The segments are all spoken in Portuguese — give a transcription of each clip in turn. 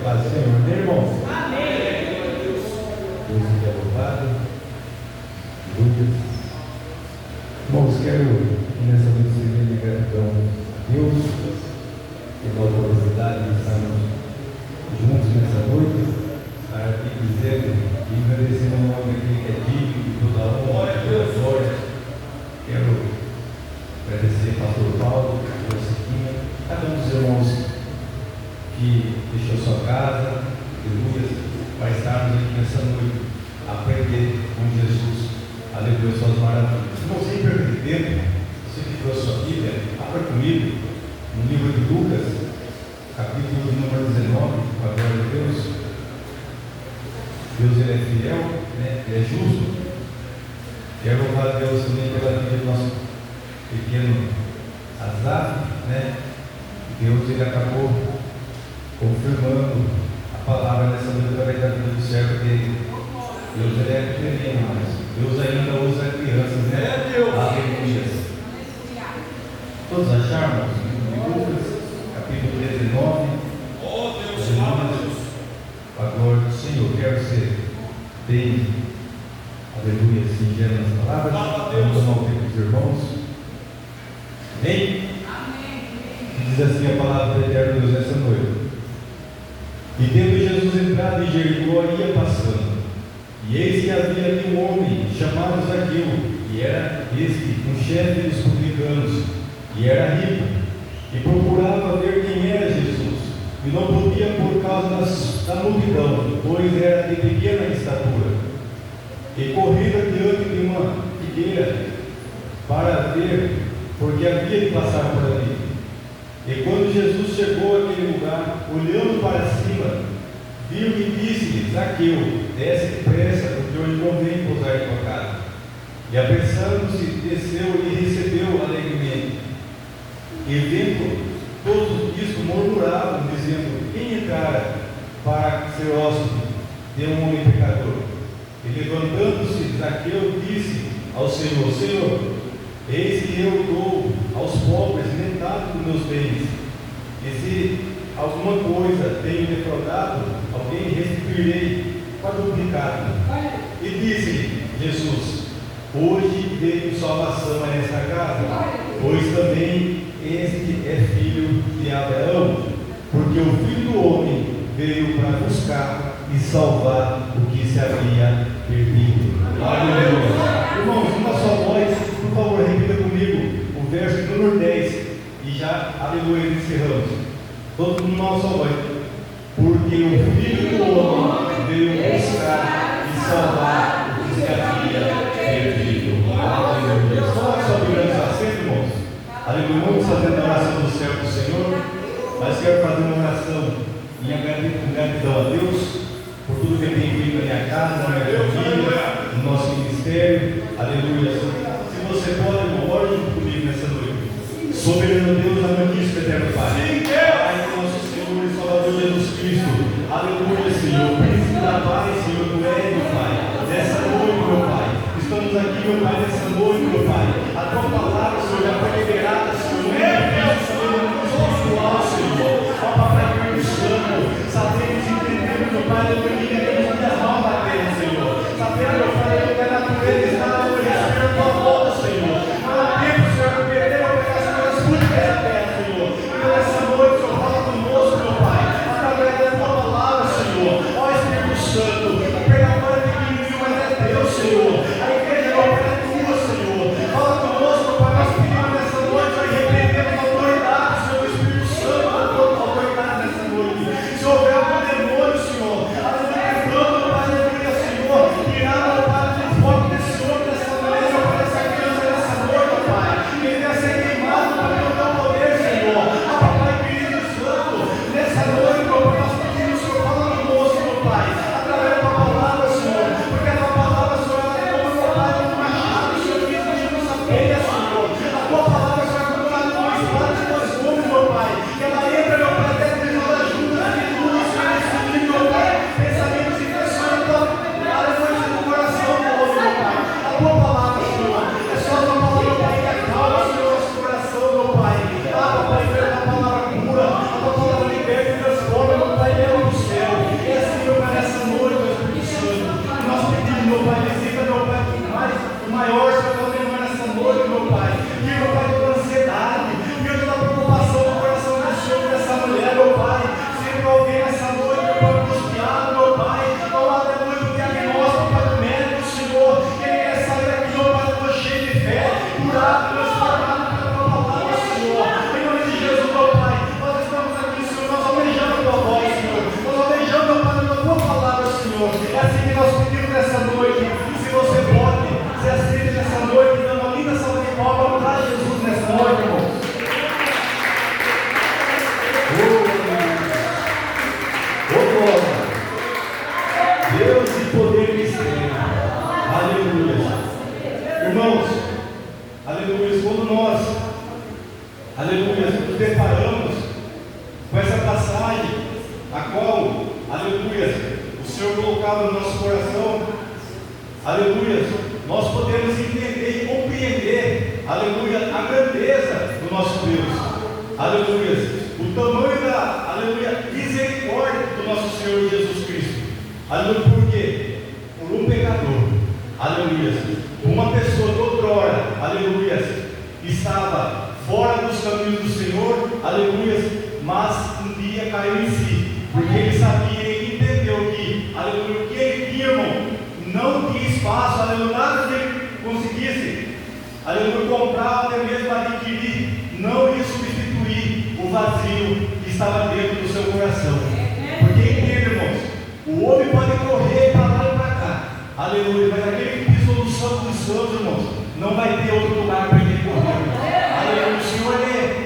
paz do Senhor, né, irmãos? Amém. Deus seja louvado. Lucas. Irmãos, quero nessa noite de gratidão a Deus pela oportunidade de estarmos juntos nessa noite, estar aqui dizendo e agradecendo ao nome daquele que é digno de toda a honra e toda a glória. Quero agradecer ao pastor Paulo, pastor Siquinha, cada um dos irmãos que deixou sua casa, aleluia, para estarmos aqui nessa noite, aprender com Jesus, aleluia, suas maravilhas. Irmão, sem perder tempo, você que trouxe sua Bíblia, abra comigo no livro de Lucas, capítulo número 19, com a glória de Deus. Deus, ele é fiel, né? Ele é justo. Quero louvar a Deus também pela vida do nosso pequeno Azar, né? Deus, ele acabou confirmando a palavra nessa noite através da vida do servo dele. Deus, ele é pequeno, mas Deus ainda usa crianças, né? Aleluia. Todos acharam? Lucas, capítulo 19. Oh, Deus, a glória do Senhor. Quero ser bem, aleluia, singelo nas palavras. Vamos tomar o tempo dos irmãos. Amém? Diz assim a palavra do eterno Deus nessa noite. E tendo Jesus entrado em Jericó, ia passando. E eis que havia ali um homem chamado Zaqueu, que era um chefe dos publicanos, e era rico, e procurava ver quem era Jesus, e não podia por causa da multidão, pois era de pequena estatura. E corrida diante de uma figueira para ver, porque havia de passar por ali. E quando Jesus chegou àquele lugar, olhando para cima, viu e disse-lhe: Zaqueu, desce depressa, porque hoje convém pousar em tua casa. E apressando-se, desceu e recebeu alegremente. E vendo todos isto, murmuravam, dizendo: quem entrara para ser hóspede de um homem pecador? E levantando-se, Zaqueu disse ao Senhor: Senhor, eis que eu dou aos pobres metade dos meus bens, e se alguma coisa tenho defraudado alguém, restituirei quadruplicado. E disse-lhe Jesus: hoje veio salvação a esta casa, pois também este é filho de Abraão, porque o Filho do Homem veio para buscar e salvar o que se havia perdido. Aleluia. Irmãos, uma só voz, por favor, repita comigo o verso número 10 e já, aleluia, encerramos. Todo mundo uma só voz. Porque o Filho do Homem veio buscar e salvar o que se havia perdido. Aleluia. Só a sua Bíblia está sempre, irmãos. Aleluia. Vamos fazer a oração do céu do Senhor, mas quero fazer uma oração em gratidão a Deus por tudo que Ele tem feito na minha casa, na minha família, no nosso ministério. Aleluia. Se você pode, irmão, ore junto comigo nessa noite. Soberano Deus, amantíssimo eterno Pai, Pai nosso Senhor e Salvador Jesus Cristo. Aleluia, Senhor. Príncipe da paz, Senhor, tu és, meu Pai. Nessa noite, meu Pai, estamos aqui, meu Pai, nessa noite, meu Pai. A tua palavra, Senhor, já foi liberada, Senhor, no espiritual, Senhor. Ó Papai, Espírito Santo, sabemos e entendemos, meu Pai, que temos muitas mãos na terra, Senhor. Sabemos, meu Pai, que a natureza está a respirando a tua volta, Senhor. Não há tempo, Senhor, que perdeu as coisas públicas da terra, Senhor. Então, nessa noite, Senhor, fala conosco, meu Pai, através da tua palavra, Senhor. Ó Espírito Santo, o pregador é pequenininho, mas é Deus, Senhor. A igreja, meu Pai, é tua, aleluia, nos deparamos com essa passagem, a qual, aleluia, o Senhor colocava no nosso coração, aleluia, nós podemos entender e compreender, aleluia, a grandeza do nosso Deus, aleluia, o tamanho da, aleluia, misericórdia do nosso Senhor Jesus Cristo, aleluia, por quê? Por um pecador, aleluia, uma pessoa de outrora, aleluia, estava fora dos caminhos do Senhor, aleluia, mas um dia caiu em si, porque ele sabia, ele entendeu que, aleluia, o que ele tinha, irmão, não tinha espaço, aleluia, nada que ele conseguisse, aleluia, comprar, até mesmo adquirir, não ia substituir o vazio que estava dentro do seu coração. Porque entende, irmãos, o homem pode correr para lá e para cá, aleluia, mas aquele que pisou no santo dos santos, irmãos, não vai ter outro lugar para ele correr. Aleluia, o Senhor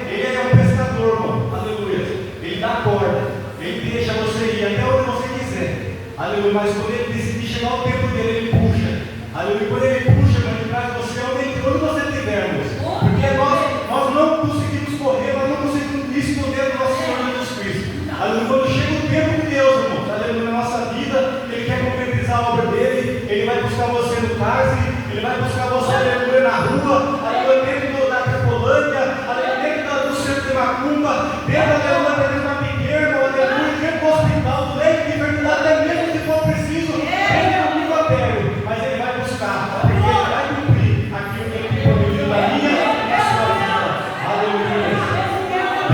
ele é um pescador, irmão, aleluia, ele dá corda, ele deixa você ir até onde você quiser, aleluia, mas quando ele decidir chegar o tempo dele, ele puxa, aleluia, quando ele puxa, irmão, ele traz você onde você estiver, irmãos, porque nós não conseguimos correr, nós não conseguimos esconder do nosso Senhor Jesus Cristo, aleluia, quando chega o tempo de Deus, irmãos, aleluia, na nossa vida, ele quer concretizar a obra dele, ele vai buscar você no cárcere, ele vai buscar você, aleluia, na rua, aleluia, dentro da Cracolândia, aleluia, dentro do centro de Macumba, dentro da pequena, aleluia, dentro do hospital, do leito de enfermidade, até mesmo se for preciso, dentro do papel, mas ele vai buscar, porque ele vai cumprir aquilo que ele prometido na minha e na sua vida, aleluia.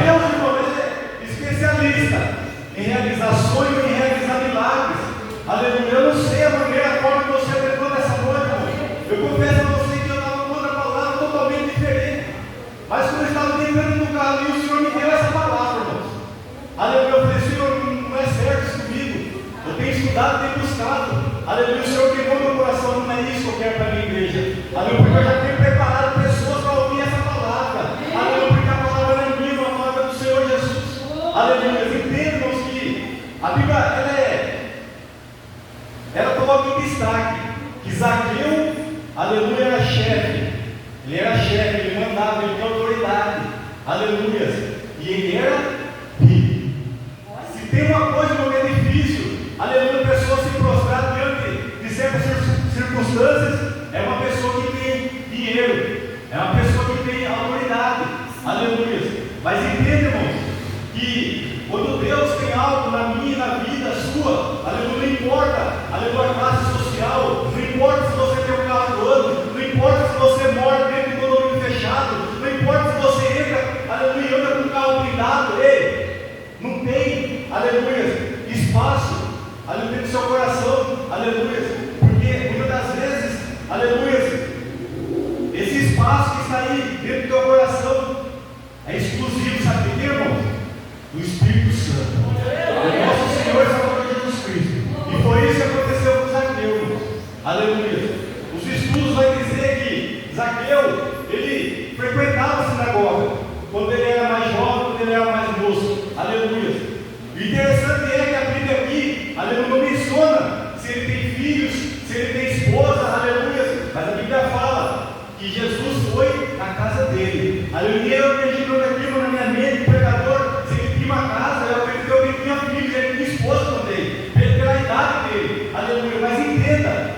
Deus, irmão, é especialista em realizar sonhos e em realizar milagres, aleluia. Eu não sei a maneira, a forma que você entrou nessa noite, irmão. Eu confesso a você que eu estava com outra palavra totalmente diferente, mas quando eu estava entrando no carro e o Senhor me deu essa palavra, irmãos, aleluia, eu falei, Senhor, não é certo isso comigo, eu tenho estudado, tenho buscado, aleluia, o Senhor queimou meu coração, não é isso que eu quero para a minha igreja, aleluia, porque eu já tenho preparado pessoas para ouvir essa palavra, aleluia, porque a palavra não é minha, a palavra é do Senhor Jesus, aleluia. Entendam que a Bíblia, ela coloca em destaque que Zaqueu, aleluia, era chefe, ele era chefe, ele mandava, ele tinha autoridade, aleluia, e ele era rico. Se tem uma coisa que é difícil, aleluia, a pessoa se prostrar diante de certas circunstâncias, é uma pessoa que tem dinheiro, é uma pessoa que tem autoridade, aleluia. Mas entenda, irmãos, que quando Deus tem algo na minha e na vida sua, aleluia, não importa, aleluia, a classe social, não importa se você tem um carro do ano, não importa se você mora dentro de um condomínio fechado, não importa se você entra, aleluia, anda com um carro blindado, não tem, aleluia, espaço, aleluia, no seu coração, aleluia, porque muitas das vezes, aleluia, esse espaço que está aí dentro do teu coração é exclusivo, sabe de quê, irmãos? Do Espírito Santo, o nosso Senhor e Salvador Jesus Cristo. E foi isso que aconteceu com Zaqueu, irmãos. Aleluia. Os estudos vão dizer que Zaqueu, ele frequentava a sinagoga quando ele era mais jovem, quando ele era mais moço. Aleluia. O interessante é que a Bíblia aqui, aleluia, não menciona se ele tem filhos, se ele tem esposa, aleluia. Mas a Bíblia fala que Jesus foi na casa dele. Aleluia. Eu acredito aqui na minha mente, pecador, se ele tinha uma casa, eu acredito que ele tinha filhos, ele tinha esposa também, pela idade dele. Aleluia. Mas entenda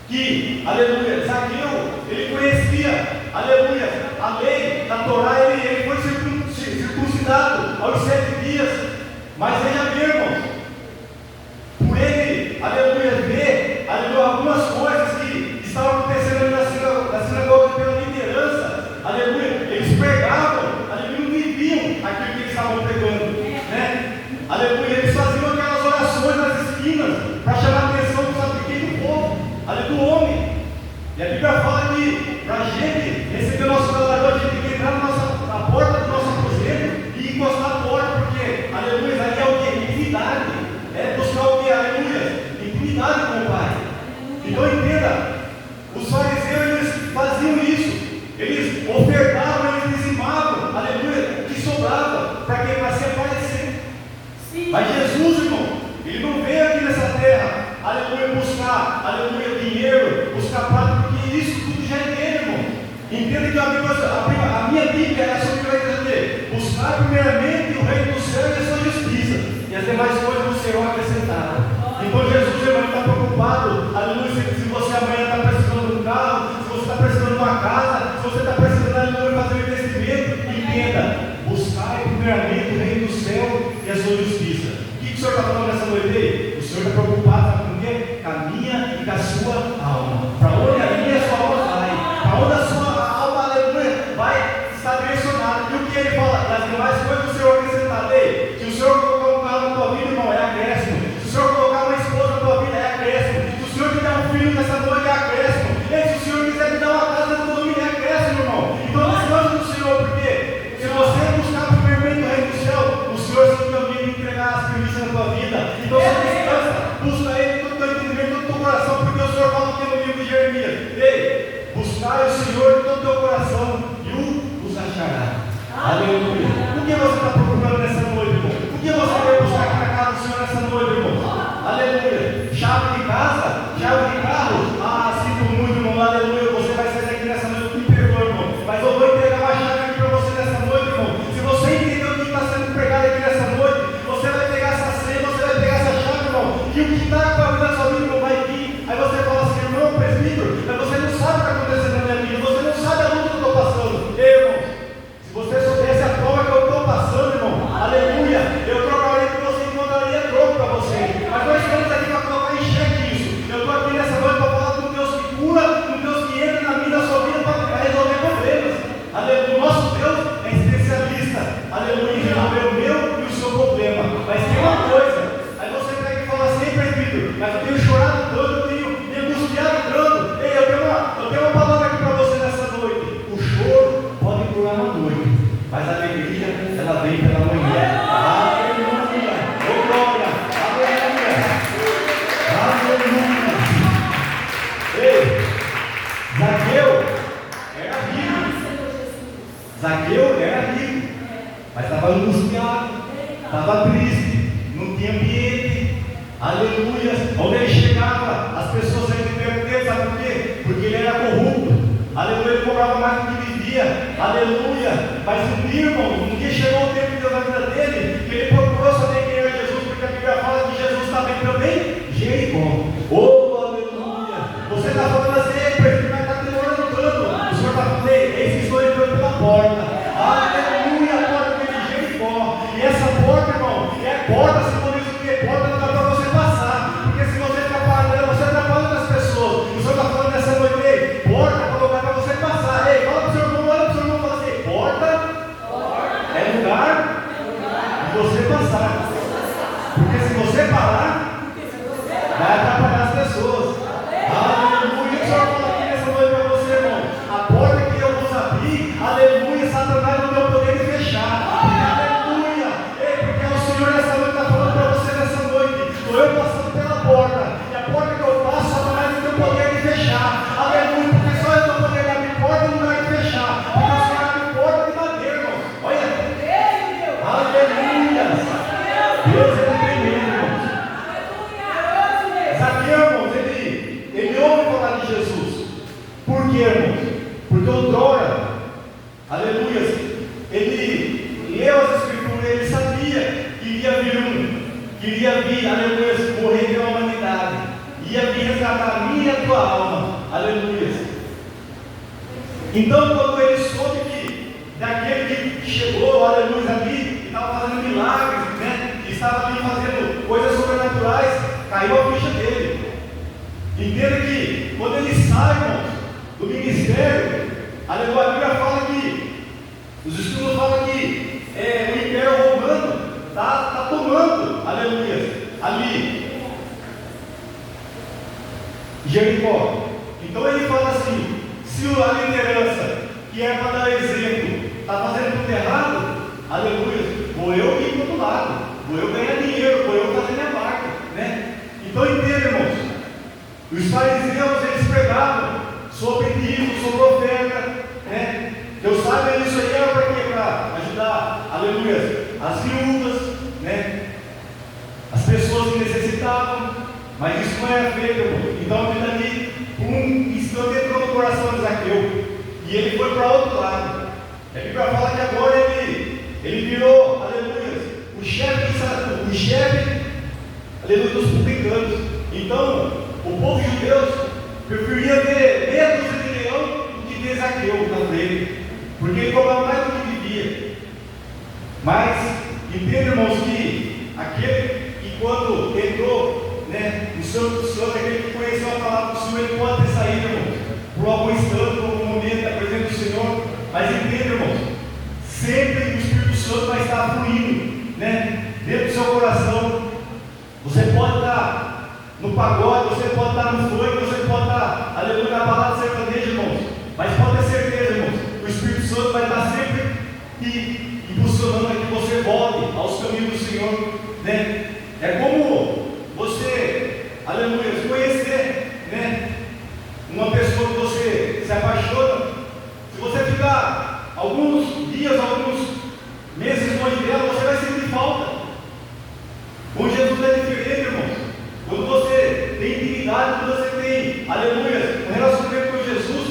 que, aleluia, Zaqueu, ele conhecia, aleluia, a lei da Torá, ele foi circuncidado aos 7 dias. Mas veja bem, irmãos, por ele, aleluia, ver, aleluia, algumas coisas que estavam acontecendo na sinagoga pela liderança, aleluia, eles pregavam, aleluia, não viviam aquilo que eles estavam pregando, né? Aleluia, eles faziam aquelas orações nas esquinas para chamar a atenção do povo, aleluia, do homem. E a Bíblia fala que para a gente receber o nosso galardão, a gente tem que entrar na porta do nosso aposento e encostar a porta, porque, aleluia, ali é o que? Intimidade, é buscar o que? Aleluia, intimidade com o Pai. Então entenda, os fariseus eles faziam isso, eles ofertavam, eles dizimavam, aleluia, o que sobrava, para quê? Para se aparecer. Sim. Mas Jesus, irmão, ele não veio aqui nessa terra, aleluia, buscar, aleluia, dinheiro, buscar prata, porque isso tudo já é dele, irmão. Entenda que a minha Bíblia é sobre do céu e a sua justiça. O que o Senhor está falando nessa noite aí? O Senhor está preocupado com o quê? Com a minha e com a sua alma. Para onde a minha e a sua alma vai? Para onde a sua alma, aleluia, vai estar direcionada. E o que ele fala? Das demais coisas do Senhor acrescentar. Ei, se o Senhor colocar um carro na tua vida, irmão, é acréscimo. Se o Senhor colocar uma esposa na tua vida, é acréscimo. Se o Senhor te der um filho nessa noite, é acréscimo. Ei, se o Senhor quiser te dar uma casa no domínio, é acréscimo, irmão. Então descansa do Senhor, porque se você buscar primeiramente o reino do céu, o Senhor se caminha de entregar as primícias na tua vida. Então você descansa, busca Ele todo o teu entendimento, todo o teu coração, porque o Senhor fala aqui no livro de Jeremias. Ei, buscai o Senhor de todo o teu coração e o os achará. Aleluia. O que você está procurando nessa noite, irmão? O que você vai buscar aqui na casa do Senhor nessa noite, irmão? Aleluia. Chave de casa? Chave de carro? Ah, sinto muito, irmão. Aleluia. Você vai sair daqui nessa noite, me perdoa, irmão. Mas eu vou entregar uma chave aqui para você nessa noite, irmão. Se você entendeu o que está sendo pregado aqui nessa noite, você vai pegar essa senha, você vai pegar essa chave, irmão. E o que está com a vida da sua vida, irmão, vai vir. Aí você fala assim, irmão, presbítero, mas você não sabe o que está acontecendo na minha vida. Você não sabe a luta que eu estou passando. Ei, irmão, se você soubesse a prova que eu estou passando, irmão, aleluia, eu trocaria com você e mandaria troco para você. Mas nós estamos aqui para colocar em xeque isso. Eu estou aqui nessa noite para falar do Deus que cura, do Deus que entra na minha, na sua vida para resolver problemas. Aleluia. O nosso Deus é especialista, aleluia, em resolver o meu e o seu problema. Mas tem uma coisa, aí você pega e fala assim, presbítero, mas eu tenho chorado tanto, eu tenho me angustiado tanto. Ei, eu tenho uma palavra aqui para você nessa noite. O choro pode durar uma noite, mas a alegria, ela vem pela manhã. Aleluia! Oh, glória! Aleluia! Aleluia! Ei, Zaqueu era rico. Zaqueu era rico, mas estava angustiado, estava triste, não tinha ambiente. Aleluia! Onde ele chegava, as pessoas saíam de perto dele, sabe por quê? Porque ele era corrupto. Aleluia, ele cobrava mais do que vivia. Aleluia. Mas um dia, irmão, um dia chegou o tempo de Deus na vida dele, que ele procurou saber quem era Jesus, porque a Bíblia fala que Jesus estava entrando em Jericó. Oh, aleluia. Você está falando assim, mas está demorando tanto. O Senhor está falando, eis que estou entrando pela porta. Aleluia, a porta de Jericó. E essa porta, irmão, é a porta, simboliza o quê? Porta não dá para você passar. Porque se você ficar parando, você atrapalha as pessoas. O Senhor está falando nessa noite, ei, porta para lugar para você passar. Ei, fala para o seu irmão, olha para o seu irmão e fala assim, porta é lugar de você passar. Porque se você parar, vai atrapalhar as pessoas. Aleluia. O Senhor fala aqui nessa noite para você, irmão. A porta que eu vou abrir, aleluia, Satanás não tem o poder de fechar. Aleluia. Ei, porque o Senhor nessa noite está falando para você nessa noite. Estou eu passando pela porta. E a porta que eu passo, Satanás não tem o poder de fechar. Aleluia. Porque só eu tenho o poder de abrir porta e não vai fechar. Porque o Senhor abre porta de madeira, irmão. Olha. Aleluia. Deus é tremendo, irmãos. Zaqueu, irmãos, ele ouve falar de Jesus. Por quê, irmãos? Porque outrora, aleluia, ele leu as Escrituras, ele sabia que iria vir, aleluia, morrer pela humanidade, ia vir resgatar a minha e a tua alma, aleluia. Então, quando ele soube que daquele que chegou, aleluia, ali, que estava fazendo milagres, né, que estava ali fazendo coisas sobrenaturais, caiu a ficha dele. Entenda que quando ele sai, irmãos, do ministério, aleluia, a Bíblia fala que, os estudos falam que o Império Romano está tomando, aleluia, ali, Jericó. Então ele fala assim, se a liderança, que é para dar exemplo, está fazendo tudo errado, aleluia, vou eu ir para o outro lado, vou eu ganhar dinheiro, vou eu fazer minha parte, né? Então entenda, irmãos, os fariseus, eles pregavam sobre dízimo, sobre oferta, né? Eu saiba isso aí era para quê? Para ajudar, aleluia, as viúvas, né? As pessoas que necessitavam, mas isso não era feito, irmão. Então aquilo ali, um instante entrou no coração de Zaqueu, e ele foi para outro lado. A Bíblia fala que agora ele virou, aleluia, o chefe, aleluia, dos publicanos. Então, o povo judeu preferia ver meia dúzia de leão do que ver Zaqueu na frente, porque ele cobrava mais do que vivia. Mas Entende, irmãos, que aquele que quando entrou, né, no Santo do Santo, aquele que conheceu a palavra do Senhor, ele pode ter saído, irmãos, por algum instante, por algum momento da presença do Senhor, mas entende, irmãos, sempre o Espírito Santo vai estar fluindo, né, dentro do seu coração. Você pode estar no pagode, você pode estar no funk, você pode estar, aleluia, na balada sertaneja, irmãos, mas pode ter certeza, irmãos, o Espírito Santo vai estar sempre impulsionando a que você volte aos caminhos do Senhor, né? É como você, aleluia, conhecer, né, uma pessoa que você se apaixona. Se você ficar alguns dias, alguns meses longe dela, você vai sentir falta. Com Jesus é diferente, irmãos. Quando você tem intimidade, quando você tem, aleluia, um relacionamento com Jesus,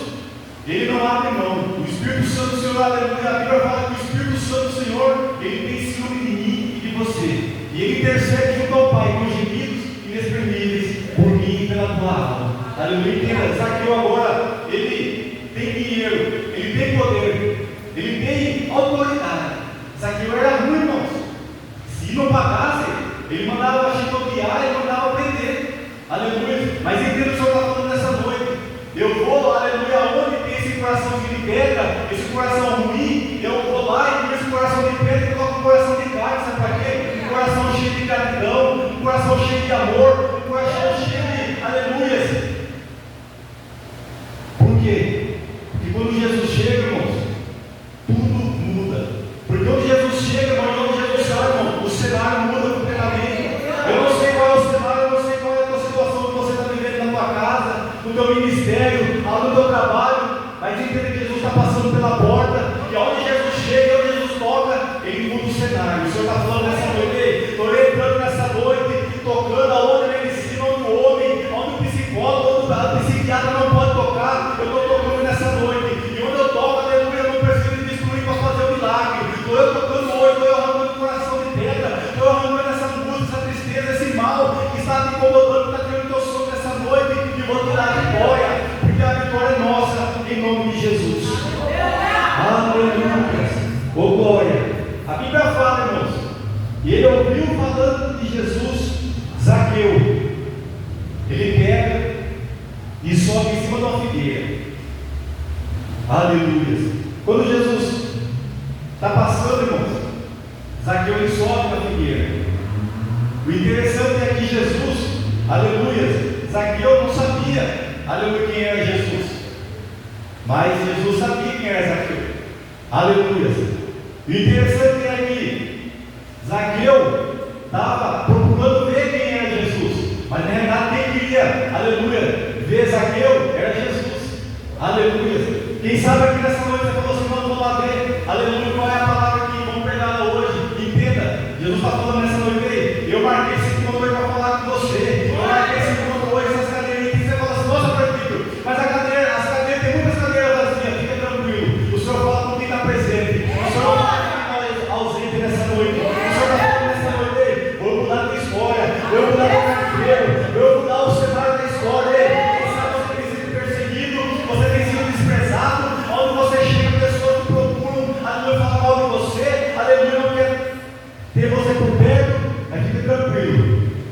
Ele não abre mão. O Espírito Santo do Senhor, aleluia, a Bíblia fala que o Espírito Santo do Senhor, Ele tem ciúme de mim e de você. E Ele intercede junto ao Pai com gemidos inexprimíveis por mim e pela tua alma. Aleluia, entenda, Zaqueu agora, ele tem dinheiro, ele tem poder, ele tem autoridade. Zaqueu era ruim, irmãos. Se não pagasse, ele mandava chicotear, ele mandava prender. Aleluia, mas entenda o que o Senhor está falando nessa noite. Eu vou, aleluia, onde tem esse coração de pedra, esse coração ruim, eu vou lá e com esse coração de pedra e coloco um coração de carne, sabe para quê? Um coração cheio de gratidão, um coração cheio de amor, um coração cheio de aleluias. Por quê? Porque quando Jesus chega, irmãos, tudo muda. Porque quando Jesus chega, irmão, quando Jesus sai, irmão, o cenário muda completamente. Eu não sei qual é o cenário, eu não sei qual é a tua situação que você está vivendo na tua casa, no teu ministério, no teu trabalho, mas entenda que Jesus está passando pela porta, e onde Jesus chega, onde Jesus toca, Ele muda o cenário. O Senhor está falando nessa noite, estou entrando nessa noite, tocando aonde a medicina, onde o homem, onde o psicólogo, onde o psiquiatra não pode tocar, eu estou tocando nessa noite, e onde eu toco, aleluia, eu não preciso de destruir para fazer o milagre. Estou eu tocando hoje, estou eu arrancando o coração de pedra, estou arrancando essa angústia, essa tristeza, esse mal que está te incomodando, que está tirando o teu sono nessa noite, e vou te dar a vitória, porque a vitória é nossa, em nome de Jesus. Aleluia, oh glória. A Bíblia fala, irmãos, e ele ouviu falando de Jesus, Zaqueu, ele pega e sobe em cima de uma figueira. Aleluia. Quando Jesus está passando, irmãos, Zaqueu ele sobe na figueira. O interessante é que Jesus, aleluia, Zaqueu não sabia, aleluia, quem era Jesus, mas Jesus sabia quem era Zaqueu. Aleluia. O interessante é que Zaqueu estava procurando ver quem era Jesus, mas na realidade quem queria, aleluia, ver Zaqueu era Jesus. Aleluia. Quem sabe aqui nessa noite você falou assim, vamos lá ver, aleluia, qual é a palavra que vamos pregar hoje. Entenda, Jesus está falando nessa noite aí, eu marquei esse encontro hoje para falar com você, eu marquei esse encontro hoje, essas cadeiras, e você fala assim, nossa, prefeito, mas as cadeiras, tem muitas cadeiras vazias, fica tranquilo, o Senhor fala com quem está presente, o Senhor não fala com quem está ausente nessa noite, o Senhor está falando nessa noite aí, vou mudar a tua história, vou mudar o teu cativeiro, vou mudar o cenário da história. Quem sabe você tem sido perseguido, você tem sido desprezado, onde você chega, pessoas te procuram, aleluia, falam mal de você, aleluia, não quer ter você por perto, mas fica tranquilo,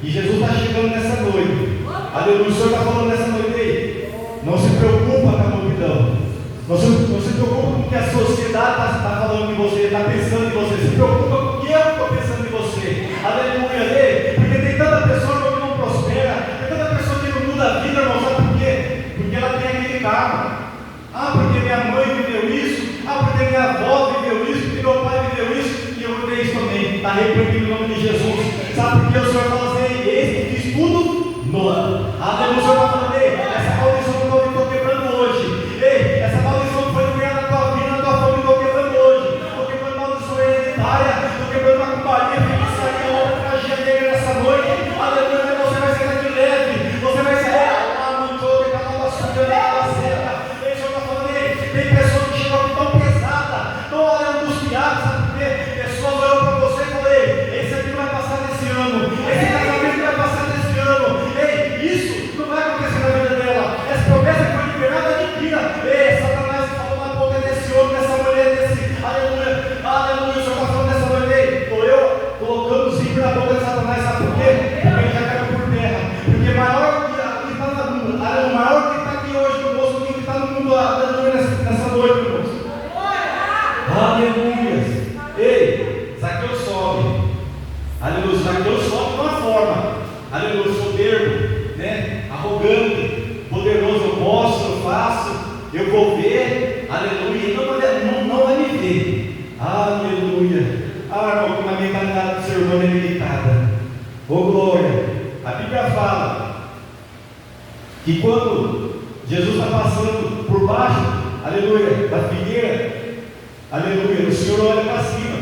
e Jesus está chegando nessa noite, aleluia, o Senhor está falando nessa noite aí, não se preocupa com a multidão, não se preocupa com o que a sociedade está falando de você, está pensando de você, se preocupa com o que eu estou pensando de você, aleluia, porque tem tanta pessoa que não prospera, tem tanta pessoa que não muda a vida, irmão, sabe por quê? Porque ela tem aquele karma. Porque minha mãe viveu isso, porque minha avó viveu isso, porque meu pai viveu isso, e eu vou ver isso também. Está repreendido em nome de Jesus. Sabe por que o Senhor fala assim, eis que fiz tudo novo. Aleluia, o Senhor está falando, ei, essa maldição que eu estou quebrando hoje, ei, essa maldição que foi criada na tua vida, na tua família, eu estou quebrando hoje. Estou quebrando maldição hereditária, estou quebrando uma companhia, feitiçaria, outra magia negra nessa noite. Aleluia, você vai sair daqui leve, você vai sair, tem pessoas que chegam aqui tão pesadas, tão angustiadas, sabe por quê? Pessoas olham para você e falam, ei, esse aqui não vai passar desse ano, esse casamento não vai passar desse ano, ei, isso não vai acontecer na vida dela, essa promessa que foi liberada é mentira, ei, Satanás falou na boca desse homem, dessa mulher, desse, aleluia, aleluia, o Senhor está falando dessa noite, ei, estou eu aleluia. Ah, irmão, como a mentalidade do ser humano é limitada. Oh, glória. A Bíblia fala que quando Jesus está passando por baixo, aleluia, da figueira, aleluia, o Senhor olha para cima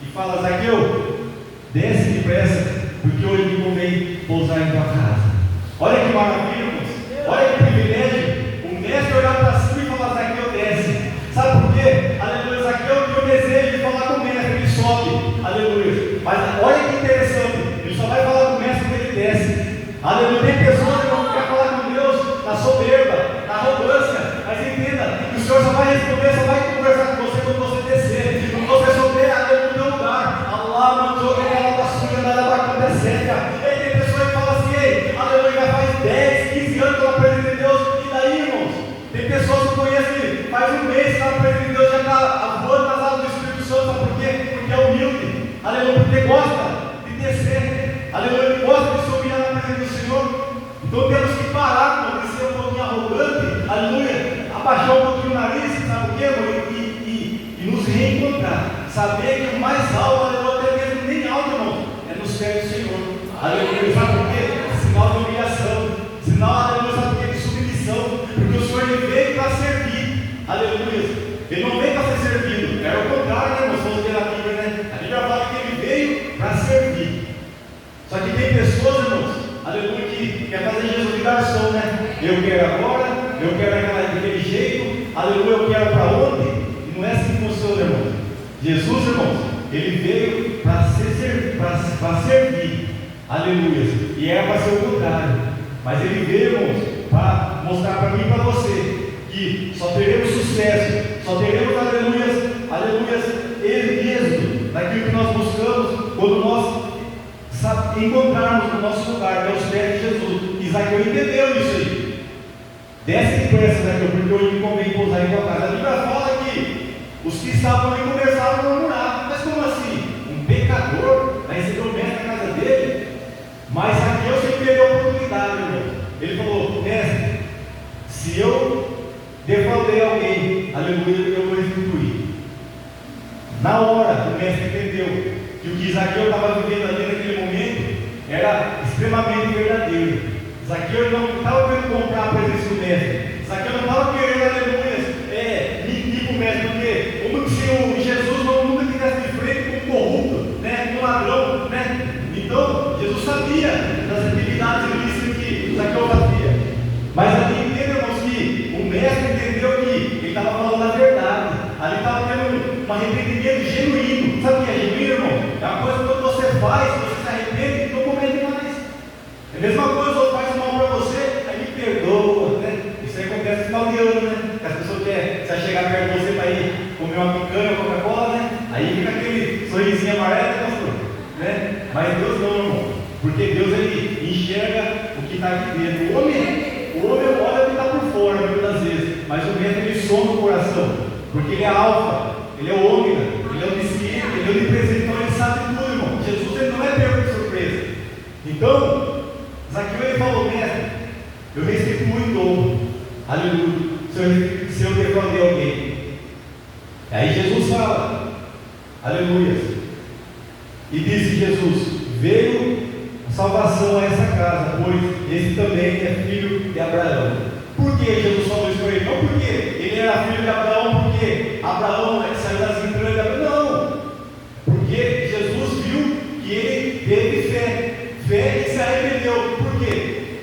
e fala: Zaqueu, desce depressa, porque hoje me convém pousar em tua casa. Olha que maravilha, irmãos. Olha que privilégio. O mestre olhar para cima e falar: Zaqueu, desce. Sabe por quê? Aleluia, Zaqueu tem o desejo de falar com o mestre, ele sobe, aleluia. Mas olha que interessante, ele só vai falar com o mestre quando ele desce. Aleluia. Tem pessoas que não querem falar com Deus na soberba, na arrogância. Mas entenda que o Senhor só vai responder, só vai conversar com você quando você descer. Quando você souber, aleluia, no teu lugar. Allah mandou que ela está suja, nada vai acontecer. E tem pessoas que falam assim: ei, aleluia, já faz 10, 15 anos que eu aprendi de Deus. E daí, irmãos? Tem pessoas que eu conheço que faz um mês que ela aprendi de Deus, já está voando nas asas do Espírito Santo. Sabe por quê? Porque é humilde. Aleluia, porque gosta de descer. Aleluia, gosta de subir na presença do Senhor. Então temos que parar de ser um pouquinho arrogante, aleluia, abaixar um pouquinho o nariz, sabe o que, irmão? E nos reencontrar. Saber que o mais alto, aleluia, até mesmo nem alto, irmão, é nos pés do Senhor. Aleluia, sabe por quê? Sinal de humilhação, sinal, aleluia, sabe por quê? De submissão, porque o Senhor ele veio para servir, aleluia. Ele não veio para ser servido, era o contrário, né, irmãos? Vamos ver a Bíblia, né? A Bíblia fala que ele veio para servir. Só que tem pessoas, irmãos, aleluia, que quer fazer Jesus de garçom, né? Eu quero agora, eu quero daquele jeito, aleluia, eu quero para ontem. E não é assim que funciona, irmãos. Jesus, irmãos, ele veio para servir, aleluia. E era para ser o contrário. Mas ele veio, irmãos, para mostrar para mim e para você que só teremos sucesso, só teremos aleluias, êxito naquilo que nós buscamos quando nós encontrarmos no nosso lugar, que é os pés de Jesus. E Zaqueu entendeu isso aí. Desce depressa, Zaqueu, porque hoje me convém pousar em tua casa. A Bíblia fala que os que estavam ali começaram a murmurar. Mas como assim? Um pecador vai receber o mestre na casa dele? Mas Zaqueu sempre teve a oportunidade, irmão. Ele falou: mestre, se eu defraudei alguém, aleluia, eu vou restituir. Na hora, o mestre entendeu que o que Zaqueu estava vivendo ali naquele momento era extremamente verdadeiro. Zaqueu não estava querendo comprar a presença do mestre. Zaqueu não estava querendo, aleluia, mentir para o mestre, porque como se Jesus não nunca tivesse de frente com um corrupto, né, com um ladrão, né? Então, Jesus sabia das atividades ilícitas que Zaqueu fazia. Mas ali entende, irmãos, que o mestre entendeu que ele estava falando a verdade. Ali estava tendo um arrependimento genuíno. Sabe o que é genuíno, irmão? É uma coisa que quando você faz, você se arrepende, não comete mais. É a mesma coisa, o outro faz mal para você, aí me perdoa, né? Isso aí acontece no final de ano, né? Que as pessoas querem, se chegar perto de você para ir comer uma picanha, uma Coca-Cola, né? Aí fica aquele sorrisinho amarelo, né? Mas Deus não, irmão. Porque Deus, ele enxerga o que está aqui dentro. O homem olha o que está por fora, muitas vezes. Mas o mestre, ele sonda o coração. Porque ele é alfa, ele é ômega, ele é onisciente, ele é onipresente, então ele sabe tudo, irmão. Jesus, ele não é pego de surpresa. Então, Zaqueu, ele falou: mestre, eu restituo em dobro, aleluia, se eu defraudei alguém. Aí Jesus fala, aleluia, e disse Jesus: veio a salvação a essa casa, pois esse também é filho de Abraão. Por que Jesus falou isso para ele? Não porque ele era filho de Abraão, porque Abraão saiu das entranhas de Abraão, não. Porque Jesus viu que ele teve fé e se arrependeu. Por quê?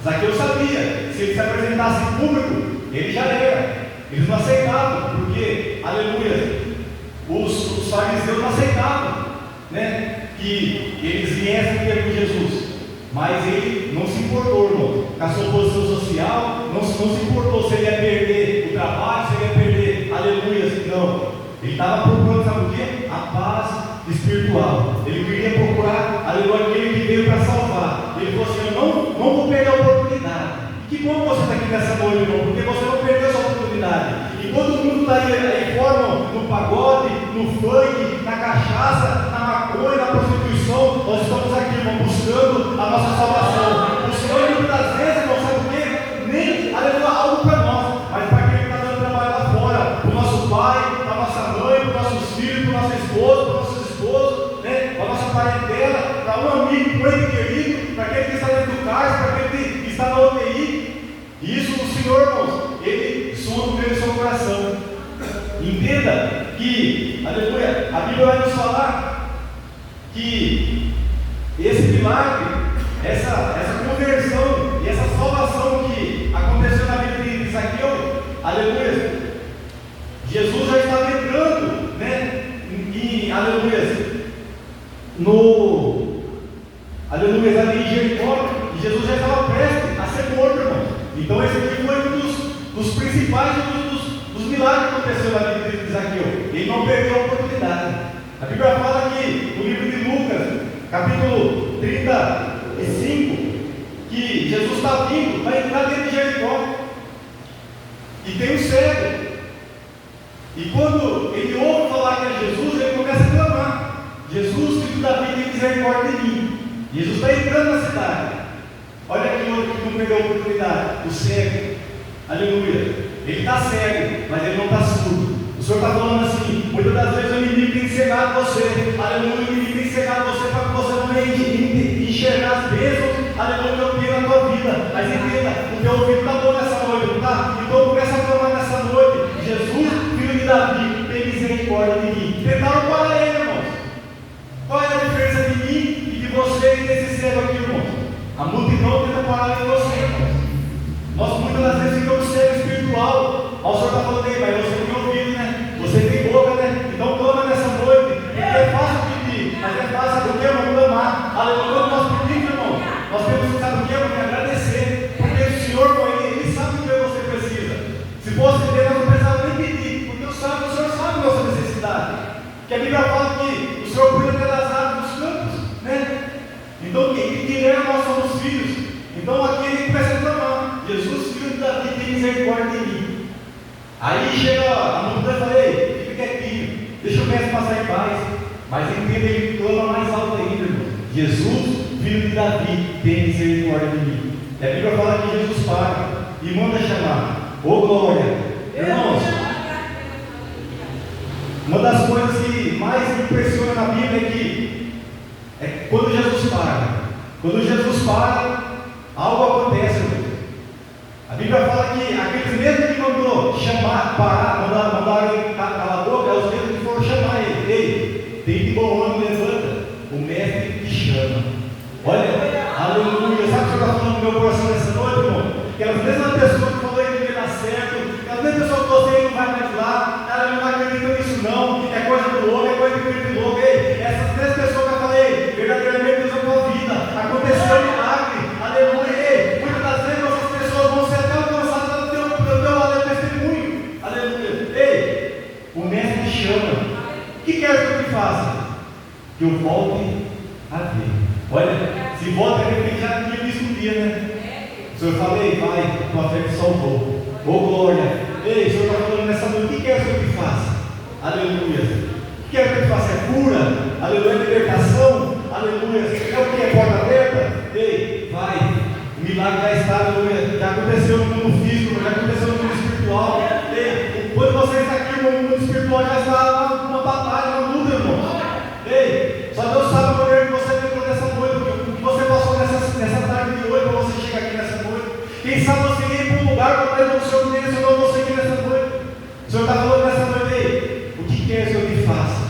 Zaqueu sabia, se ele se apresentasse em público, ele já era. Eles não aceitavam, porque, aleluia, os fariseus não aceitavam, né, que eles viessem ter com Jesus. Mas ele não se importou, irmão, com a sua posição social, não se importou se ele ia perder o trabalho, se ele ia perder, aleluia, não. Ele estava procurando, sabe o quê? A paz espiritual. Ele queria procurar, aleluia, aquele que veio para salvar. Ele falou assim: eu não vou perder a oportunidade. E que bom você está aqui nessa noite, irmão, porque você não perdeu essa oportunidade. E todo mundo está aí fora, no pagode, no funk, na cachaça, na maconha, na prostituição. Nós estamos aqui, irmão, buscando a nossa salvação. O Senhor, muitas vezes, irmão, sabe o quê? Nem, aleluia, algo para nós, mas para aquele que está dando trabalho lá fora, para o nosso pai, para a nossa mãe, para os nossos filhos, para o nosso esposo, para nossos esposos, né? Para nossa parentela, para um amigo, para um ente querido, para aquele que está dentro do carro, para aquele que está na UTI. E isso o Senhor, irmãos, Ele sonda dentro do seu coração. Entenda que, aleluia, a Bíblia vai nos falar que esse milagre, essa conversão e essa salvação que aconteceu na vida de Zaqueu, aleluia, Jesus já estava entrando, né, aleluia, aleluia, ali em Jericó, e Jesus já estava prestes a ser morto, irmão. Então esse aqui foi um dos principais, dos milagres que aconteceu na vida de Zaqueu. Ele não perdeu a oportunidade. A Bíblia fala aqui, no livro de Lucas, capítulo 35, que Jesus está vindo, vai entrar dentro de Jericó, e tem um cego. E quando ele ouve falar que é Jesus, ele começa a clamar: Jesus, filho de Davi, tem misericórdia de mim. Jesus está entrando na cidade. Olha aqui outro que não perdeu a oportunidade, o cego. Aleluia. Ele está cego, mas ele não está surdo. O Senhor está falando assim: muitas das vezes o inimigo tem cegado você. Aleluia, o inimigo tem cegado você para que você não venha enxergar as bênçãos. Aleluia, eu tenho na tua vida. Mas entenda, o teu ouvido está bom nessa noite, não está? Então começa a clamar nessa noite: Jesus, filho de Davi, tem misericórdia de mim. Tentaram parar ele, irmãos. Qual é a diferença de mim e de você e desse cego aqui, irmãos? A multidão tenta parar em você, irmãos. Nós muitas das vezes ficamos cegos espiritual. O Senhor está falando aí, mas você tem ouvido, né? Você tem boca, né? Então clama nessa noite. Porque é fácil pedir, mas é fácil, sabe o que, irmão? Clamar. Aleluia. Quando nós pedimos, irmão, nós temos que, sabe o que, irmão? Agradecer. Porque o Senhor, irmão, ele sabe o que você precisa. Se fosse Deus, nós não precisávamos nem pedir, porque o Senhor sabe a nossa necessidade. Que a Bíblia fala que o Senhor cuida das aves dos campos, né? Então, quem é nós somos filhos. Então, aqui ele começa a clamar: Jesus, filho de Davi, tem misericórdia de mim. Aí chega a multidão e fala: ei, fica quietinho, deixa o mestre passar em paz. Mas entenda, ele clama mais alto ainda, irmão: Jesus, filho de Davi, tem misericórdia de mim. E a Bíblia fala que Jesus para e manda chamar: ô glória, irmãos. Uma das coisas que mais me impressiona na Bíblia é quando Jesus para. Quando Jesus para, algo acontece, irmão. A Bíblia fala que aqueles mesmos que mandou chamar, parar, mandaram ele calar a boca, é os mesmos que foram chamar ele: ei, tem de bom ânimo, levanta, o mestre te chama. Olha, aleluia. Sabe o que eu estou falando no meu coração nessa noite, irmão? Aquelas mesmas pessoas que falou que não ia dar certo, aquelas mesmas pessoas que você não vai mais lá, ela não acredita nisso não, é coisa do homem, é coisa de louco. Ei, essas três pessoas que eu falei, verdadeiramente Deus é a tua vida, aconteceu um milagre, aleluia. Ei, muitas das vezes essas pessoas vão ser até alcançadas pelo teu testemunho, aleluia. Ei, o mestre te chama. O que quer que eu te faça? Que eu volte a ver. Olha, se volta, de repente já tinha visto um dia, né? O Senhor fala: ei, vai, tua fé te salvou. Ô glória. Ei, o Senhor está falando nessa noite: o que quer que eu te faça? Aleluia. O que quer que eu te faça? É cura? Aleluia. É libertação? Aleluia. É o que? É porta aberta? Ei, vai. O milagre já está, aleluia. Já aconteceu no mundo físico, já aconteceu no mundo espiritual. Ei, quando você está aqui no mundo espiritual, já está numa batalha, uma luta, irmão. Ei, só Deus sabe o poder que você tem nessa noite, o que você passou nessa tarde de hoje para você chegar aqui nessa noite. Quem sabe você ir para um lugar para o Senhor direcionou você aqui nessa noite. O Senhor está falando nessa noite: ei, o que quer que eu te faça?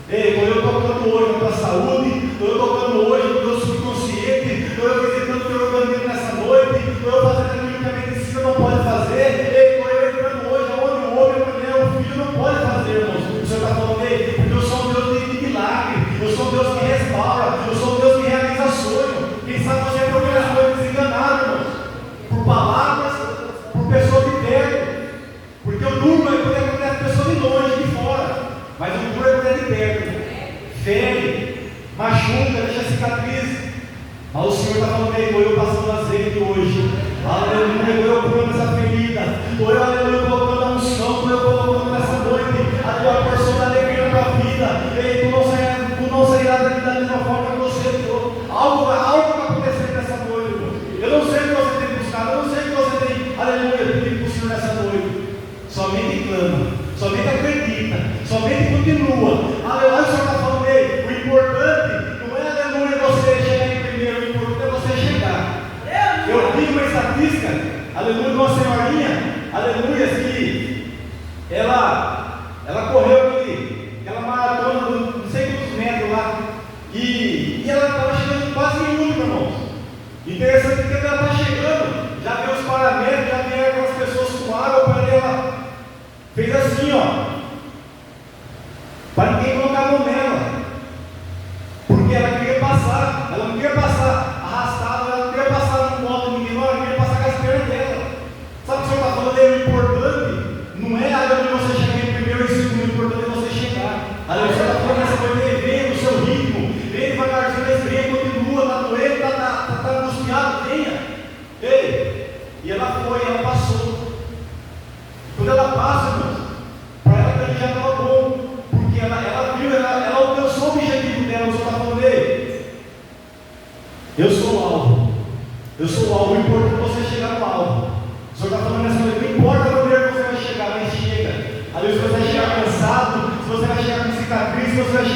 Ei, estou eu tocando hoje na tua saúde, estou eu tocando hoje no teu subconsciente, estou eu visitando o teu organismo nessa noite, estou eu fazendo aquilo que a medicina não pode fazer. Ei, estou eu entrando hoje aonde o homem, a mulher, o filho não pode fazer, irmãos. O Senhor está falando: ei, porque eu sou um Deus de milagre, eu sou um Deus que restaura, eu sou um Deus que realiza sonho. Quem sabe você é porque as coisas desenganadas, irmãos, por palavras, por pessoas de perto. Porque o duro é quando acontece pessoas de longe, de fora, mas o duro é quando é de perto. Fere, machuca, deixa cicatriz. Mas o Senhor está falando: estou eu passando azeite hoje. Aleluia, estou eu curando essa ferida. Estou eu, aleluia, colocando a unção, estou eu colocando nessa noite, aleluia, a porção da alegria na tua vida. Ei, tu não sairás daqui da mesma forma que você entrou. Algo vai acontecer nessa noite, irmão. Eu não sei o que você tem buscado, eu não sei o que você tem, aleluia, pedido para o Senhor nessa noite. Somente clama, somente acredita, somente continua. Aleluia.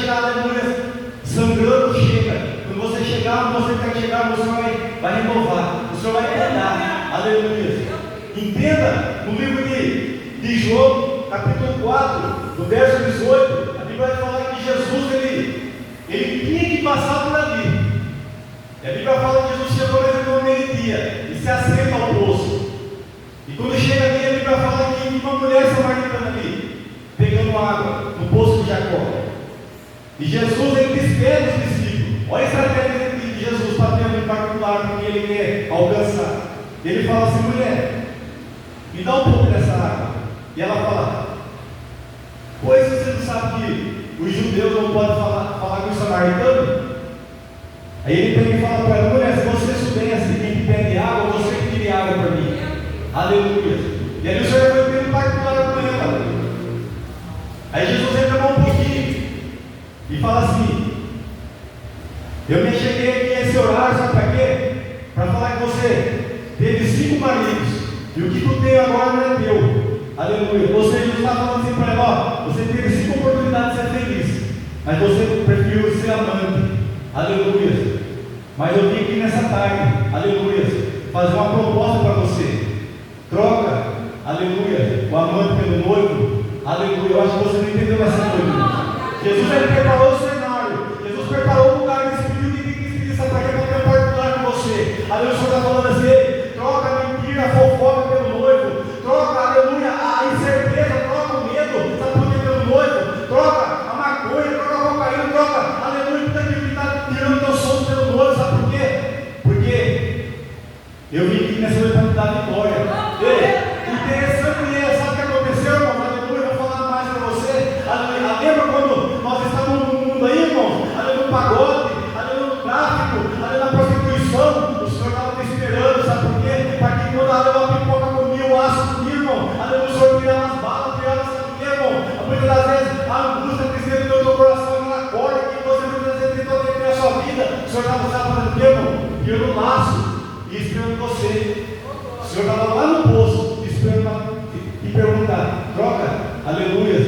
chegar, aleluia, sangrando, chega. Quando você chegar, onde você quer chegar, o Senhor vai renovar, o Senhor vai cuidar, aleluia. Entenda, no livro de João, capítulo 4, no verso 18, a Bíblia vai falar que Jesus, ele tinha que passar por ali. E a Bíblia fala que Jesus chegou no meio-dia e se assenta ao poço. E quando chega ali, a Bíblia fala que uma mulher samaritana ali, pegando água no poço de Jacó. E Jesus, ele despede os discípulos. Olha a estratégia de Jesus para ter um particular que ele quer alcançar. Ele fala assim: mulher, me dá um pouco dessa água. E ela fala: pois você não sabe que os judeus não podem falar com o samaritano? Aí ele pega e fala para ela: mulher, se você soubesse quem pede água, você que tire água para mim. Aleluia. E aí o Senhor foi pelo particular com ela. Aí Jesus entra um pouquinho e fala assim: eu me cheguei aqui a esse horário, sabe para quê? Para falar que você teve 5 maridos e o que tu tem agora não é teu. Aleluia. Ou seja, Jesus está falando assim para ela: ó, você teve 5 oportunidades de ser feliz, mas você preferiu ser amante. Aleluia. Mas eu vim aqui nessa tarde, aleluia, fazer uma proposta para você. Troca, aleluia, o amante pelo noivo. Aleluia. Eu acho que você não entendeu essa noite. Jesus, ele preparou o cenário. Jesus preparou o lugar nesse período de preguiça para que eu tenha um particular com você. Aleluia. O Senhor está falando assim: troca a mentira, a fofoca pelo noivo. Troca, aleluia, a incerteza, troca o medo, sabe por que pelo noivo? Troca a maconha, troca a cocaína, troca, aleluia, tudo aquilo que está tirando teu sono pelo noivo. Sabe por quê? Porque eu vim aqui nessa noite para te dar vitória. Interessante é, sabe o que aconteceu, irmãos? Aleluia, eu vou falar mais para você. Aleluia. Lembra quando nós estávamos no mundo aí, irmãos? Aleluia, no pagode, aleluia, no tráfico, aleluia, na prostituição. O Senhor estava te esperando, sabe por quê? Para que quando a pipoca comia, o aço comia, irmão. Aleluia, o Senhor tirava as balas, tirava, sabe por quê, irmão? Muitas das vezes a angústia, a tristeza do teu coração, ela corda que você muitas vezes tentou ter a sua vida. O Senhor estava fazendo o quê, irmão? Tirando o laço e esperando você. O Senhor estava lá no poço, esperando para te perguntar: troca, aleluia,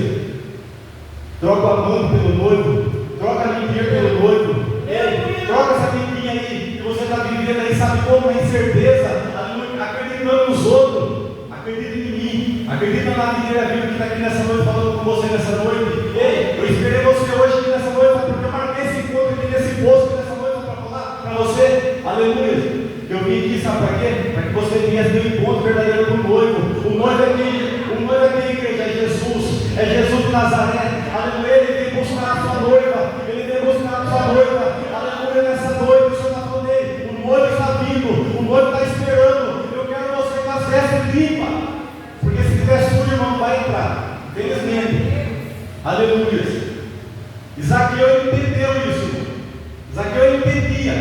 troca o amante pelo noivo, troca a mentira pelo noivo. Ei, troca essa mentirinha aí que você está vivendo aí, sabe como? Na incerteza, aleluia, acreditando nos outros. Acredita em mim, acredita na videira viva que está aqui nessa noite, falando com você nessa noite. Ei, eu esperei você hoje aqui nessa noite, porque eu marquei esse encontro aqui nesse poço nessa noite para falar para você, aleluia. Eu vim aqui, sabe para quê? Para que você viesse ter um encontro verdadeiro com o noivo. O noivo aqui, igreja, é Jesus. É Jesus de Nazaré. Aleluia. Ele vem buscar a sua noiva. Ele vem buscar a sua noiva. Aleluia. Nessa noite, o Senhor está falando aí. O noivo está vindo. O noivo está esperando. Eu quero você com as vestes limpas. Porque se tiver sujo, irmão, não vai entrar. Felizmente. Aleluia. Zaqueu entendeu isso. Zaqueu entendia.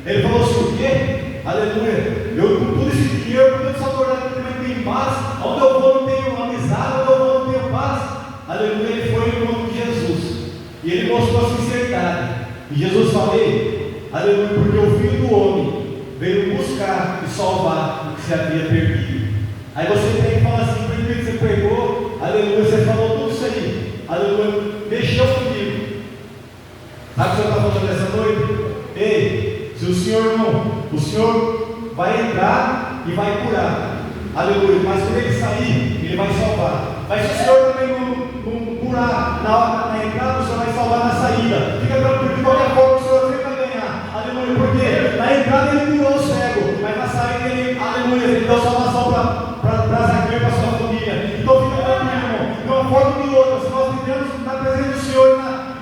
Ele falou assim: o quê? Aleluia, eu com tudo esse dinheiro, com toda essa autoridade também tenho paz. Onde eu vou não tenho amizade, onde eu vou não tenho paz. Aleluia, ele foi no encontro de Jesus. E ele mostrou a sinceridade. E Jesus falou: aleluia, porque o Filho do Homem veio buscar e salvar o que se havia perdido. Aí você tem que falar assim: por que você pegou? Aleluia, você falou tudo isso aí. Aleluia, mexeu comigo. Sabe o que o Senhor está falando nessa noite? Ei, se o Senhor não, o Senhor vai entrar e vai curar, aleluia, mas quando ele sair, ele vai salvar. Mas se o Senhor também não curar na entrada, o Senhor vai salvar na saída. Fica tranquilo, de qualquer forma o Senhor sempre vai ganhar, aleluia, porque na entrada ele curou o cego, mas na saída ele, aleluia, ele deu salvação para Zaqueu e para sua família. Então fica tranquilo, irmão, de uma forma ou de outra, se nós vivemos na presença do Senhor,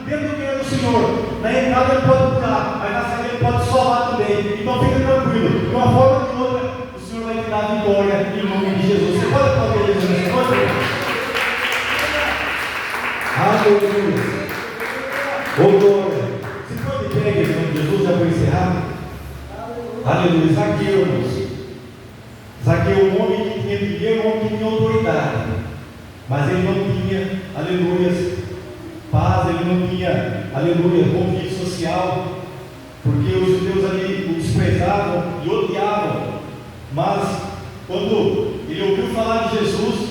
dentro do reino do Senhor, na entrada ele pode curar, mas na saída ele pode salvar também. Então fica tranquilo, de uma forma ou de outra, o Senhor vai te dar vitória em nome de Jesus. Você pode aplaudir Jesus nessa noite? Aleluia. Ô glória. Se for de pé, em nome de Jesus, já vou encerrar. Aleluia. Zaqueu, irmãos. Zaqueu, um homem que tinha dinheiro, um homem que tinha autoridade, mas ele não tinha, aleluia, paz, ele não tinha, aleluia, convívio social, porque os judeus ali o desprezavam e odiavam. Mas quando ele ouviu falar de Jesus,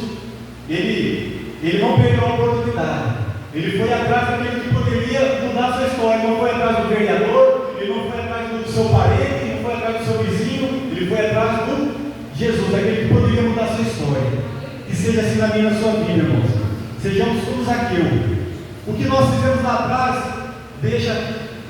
ele não perdeu a oportunidade. Ele foi atrás daquele que poderia poderia mudar a sua história. Ele não foi atrás do vereador, ele não foi atrás do seu parente, ele não foi atrás do seu vizinho, ele foi atrás do Jesus, aquele que poderia mudar a sua história. Que seja assim na minha e na sua vida, irmãos. Sejamos todos aqui. O que nós fizemos lá atrás, deixa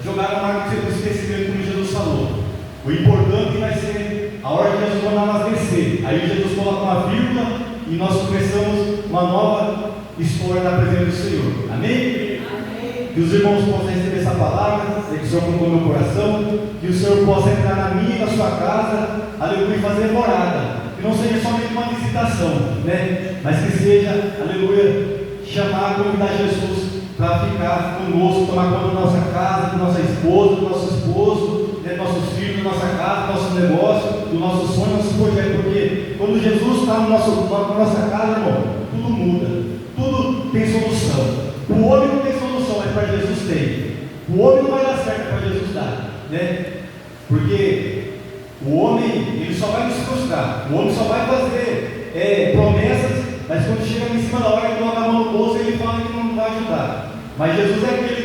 jogar a marca do esquecimento, como Jesus falou. O importante vai ser a hora que Jesus mandar nós vencer. Aí Jesus coloca uma vírgula e nós começamos uma nova história na presença do Senhor. Amém? Amém. Que os irmãos possam receber essa palavra, que o Senhor colocou no meu coração, que o Senhor possa entrar na minha e na sua casa, aleluia, e fazer morada. Que não seja somente uma visitação, né? Mas que seja, aleluia, chamar, convidar Jesus para ficar conosco, tomar conta da nossa casa, da nossa esposa, do nosso esposo, né, nossos filhos, da nossa casa, do nosso negócio, do nosso sonho, do nosso projeto. Porque quando Jesus está na nossa casa, irmão, tudo muda, tudo tem solução. O homem não tem solução, mas para Jesus tem. O homem não vai dar certo, para Jesus dar, né? Porque o homem, ele só vai nos frustrar, o homem só vai fazer promessas, mas quando chega em cima da hora, ele coloca a mão no bolso e ele fala que não vai ajudar. Mas Jesus é aquele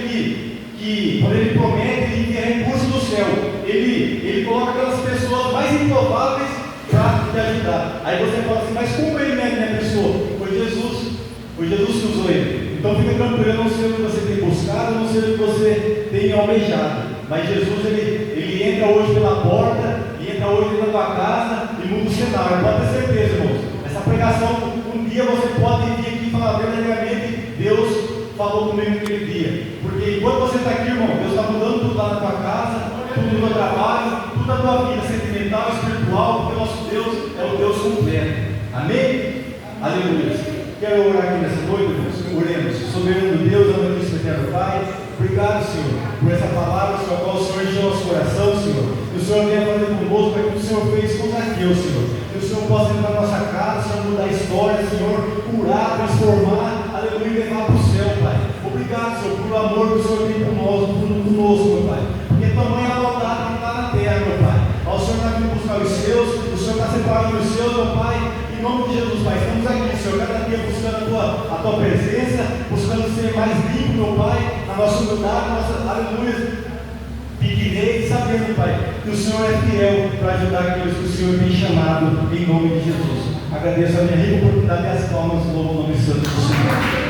que quando ele promete, ele envia recurso do céu, ele coloca aquelas pessoas mais improváveis para te ajudar. Aí você fala assim, mas como ele não é minha pessoa? Foi Jesus que usou ele. Então fica tranquilo, eu não sei o que você tem buscado, eu não sei o que você tem almejado, mas Jesus ele entra hoje pela porta, e entra hoje na tua casa e muda o cenário. Pode ter certeza, irmãos. Essa pregação, um dia você pode vir aqui e falar verdadeiramente, Deus falou comigo naquele dia. Porque enquanto você está aqui, irmão, Deus está mudando tudo lá na tua casa, tudo no teu trabalho, tudo na tua vida sentimental, espiritual, porque o nosso Deus é o Deus completo. Amém? Aleluia. Quero orar aqui nessa noite, irmãos. Oremos. Soberano Deus, amantíssimo eterno Pai, obrigado, Senhor, por essa palavra, Senhor, a qual o Senhor encheu nosso coração, Senhor. Que o Senhor venha fazer conosco, para que o Senhor fez com Zaqueu, Senhor. Que o Senhor possa entrar na nossa casa, Senhor, mudar a história, Senhor, curar, transformar, aleluia, e levar para o céu, Pai. Obrigado, Senhor, por o amor que o Senhor tem por nós, conosco, meu Pai. Porque tamanha a maldade que está na terra, meu Pai. O Senhor está vindo buscar os seus, o Senhor está separando os seus, meu Pai. Em nome de Jesus, Pai, estamos aqui, Senhor, cada dia buscando a tua presença, buscando ser mais limpo, meu Pai, na nossa humildade, na nossa, aleluia, pequenez, sabendo, Pai, que o Senhor é fiel para ajudar aqueles que o Senhor tem chamado, em nome de Jesus. Agradeço a minha rica oportunidade e as palmas, louvo o nome santo do Senhor.